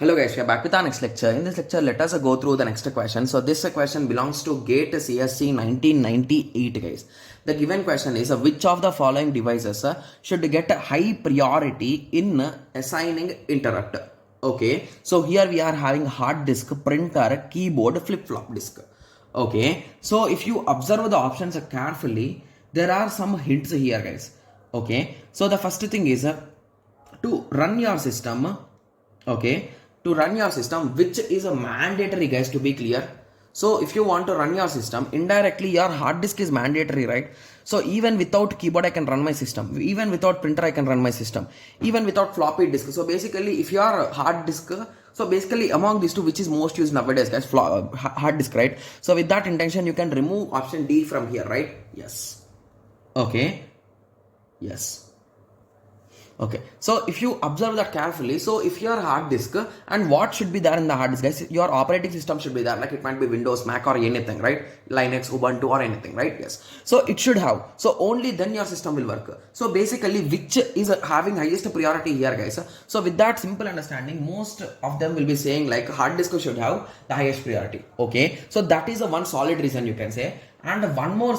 Hello guys, we are back with our next lecture. In this lecture, let us go through the next question. So this question belongs to GATE CSC 1998 guys. The given question is which of the following devices should get a high priority in assigning interrupt. Okay, so here we are having hard disk, printer, keyboard, flip-flop disk. Okay, so if you observe the options carefully, there are some hints here guys. Okay, so the first thing is to run your system. Okay, to run your system, which is a mandatory guys, to be clear. So if you want to run your system indirectly, your hard disk is mandatory, right? So even without keyboard I can run my system, even without printer I can run my system, even without floppy disk. So basically if your hard disk, so basically among these two, which is most used nowadays guys, hard disk, right? So with that intention you can remove option D from here, right? Yes. Okay, yes. Okay, so if you observe that carefully, so if your hard disk, and what should be there in the hard disk guys, your operating system should be there, like it might be Windows, Mac or anything, right? Linux, Ubuntu or anything, right? Yes, so it should have, so only then your system will work. So basically which is having highest priority here guys. So with that simple understanding, most of them will be saying like hard disk should have the highest priority. Okay, so that is a one solid reason you can say. And one more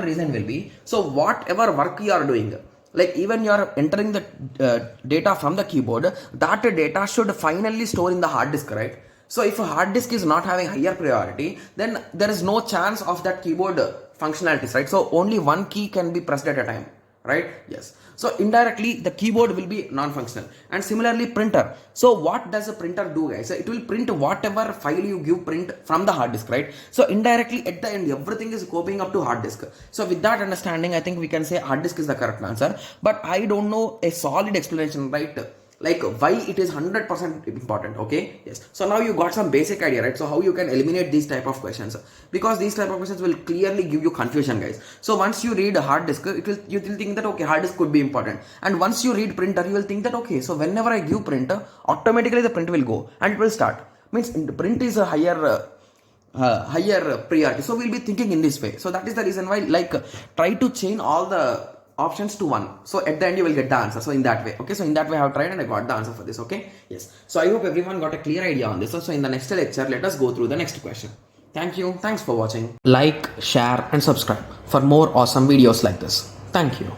reason will be, so whatever work you are doing, like even you are entering the data from the keyboard, that data should finally store in the hard disk, right? So if a hard disk is not having higher priority, then there is no chance of that keyboard functionalities, right? So only one key can be pressed at a time, right? Yes, so indirectly the keyboard will be non-functional. And similarly printer, so what does a printer do guys? It will print whatever file you give print from the hard disk, right? So indirectly at the end everything is copying up to hard disk. So with that understanding I think we can say hard disk is the correct answer, but I don't know a solid explanation, right, like why it is 100% important. Okay, yes, so now you got some basic idea, right? So how you can eliminate these type of questions, because these type of questions will clearly give you confusion guys. So once you read a hard disk, you will think that okay, hard disk could be important, and once you read printer you will think that okay, so whenever I give printer, automatically the print will go and it will start, means print is a higher priority. So we'll be thinking in this way. So that is the reason why, like, try to chain all the options to one, so at the end you will get the answer. So in that way, okay, so in that way I have tried and I got the answer for this. Okay, yes, so I hope everyone got a clear idea on this. So in the next lecture let us go through the next question. Thank you, thanks for watching. Like, share and subscribe for more awesome videos like this. Thank you.